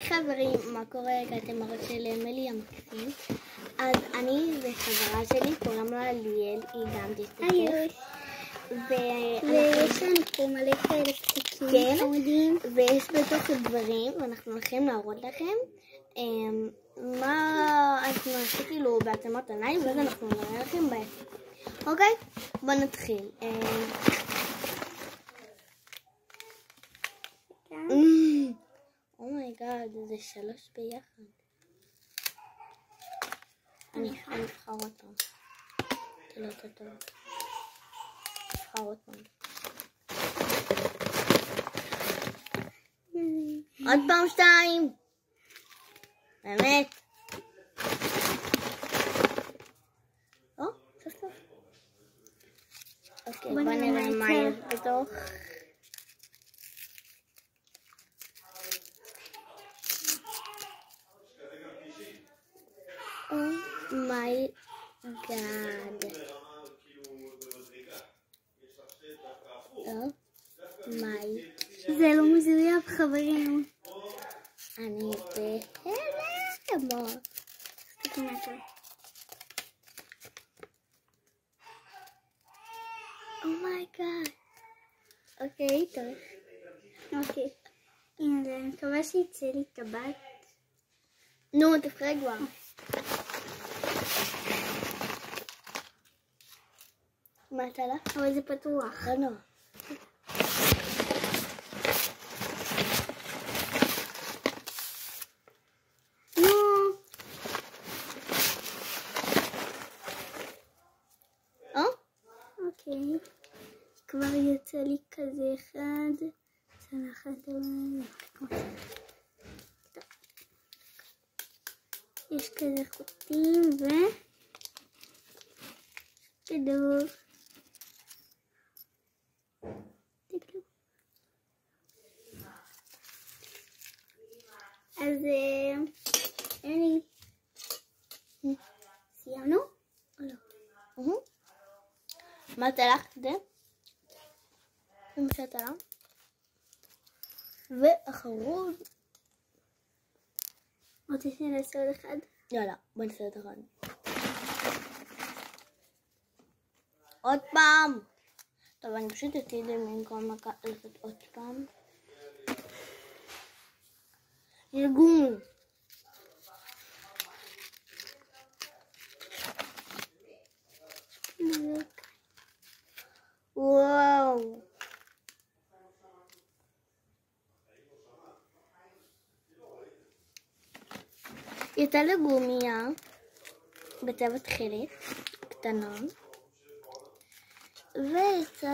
חברים, מה קורה? הגעתם מראות של אמילי המקסים. אז אני וחברה שלי, קוראים לה ליאל, היא גם תשתתף. ויש לנו פה מלא כאלה פתקים חמודים. ויש בתוך דברים, ואנחנו הולכים להראות לכם מה אנחנו נעשה כאילו בעצמות עיניים, ואז אנחנו נראה לכם בעצם. אוקיי? בוא נתחיל. אומייגאד, זה 3 ביחד. אני אבחר אותם. זה לא יותר טוב. אבחר אותם. עוד פעם 2. באמת. סוף סוף. אוקיי, בוא נראה מה יש בתוך. My God. זה לא מזויף, חברים. אני בהלם. תסתכלי מה קורה. אומייגאד. אוקיי, טוב. אוקיי. הנה, אני מקווה שיצא לי טבעת. נו, תבחרי כבר. מה אתה לה? אבל זה פתוח. לא נורא. אוקיי. כבר יצא לי כזה אחד. צלחת יש כזה חוטים כדור. אז אלי, סיימנו? או לא? מה תלך? זה? זה מה שאתה לה? ואחרון. רוצה שנעשה עוד אחד? יאללה, בוא נעשה עוד אחד. עוד פעם. טוב, אני פשוט אתיד במקום לעשות עוד פעם. ארגון. וואו. יצא לי גומיה בצבע תכלת קטנה, ויצא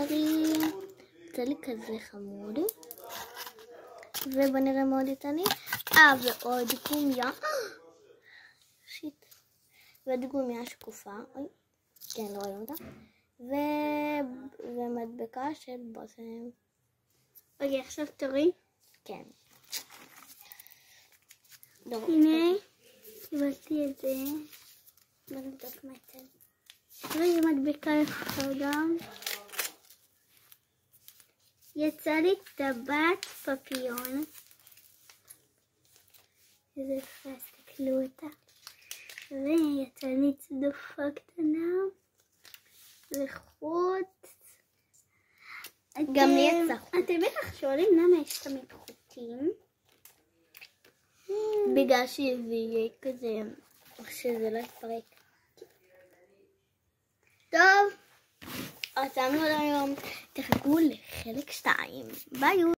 לי כזה חמוד, ובוא נראה מה עוד יצא לי. ועוד גומיה, שיט, ועוד גומיה שקופה, כן, לא רואים אותה, ומדבקה של בושם. אוקיי, עכשיו תורי. כן. הנה, קיבלתי את זה. בוא נבדוק מה יצא. תראי, מדבקה יפה גם. יצא לי טבעת פפיון. איזה יפה, תסתכלו אותה. ויצא לי צדופה קטנה. וחוט. גם לי יצא חוט. אתם בטח שואלים למה יש תמיד חוטים. בגלל שזה יהיה כזה, שזה לא יתפרק. טוב, עצמנו להיום. תחכו לחלק 2. ביי.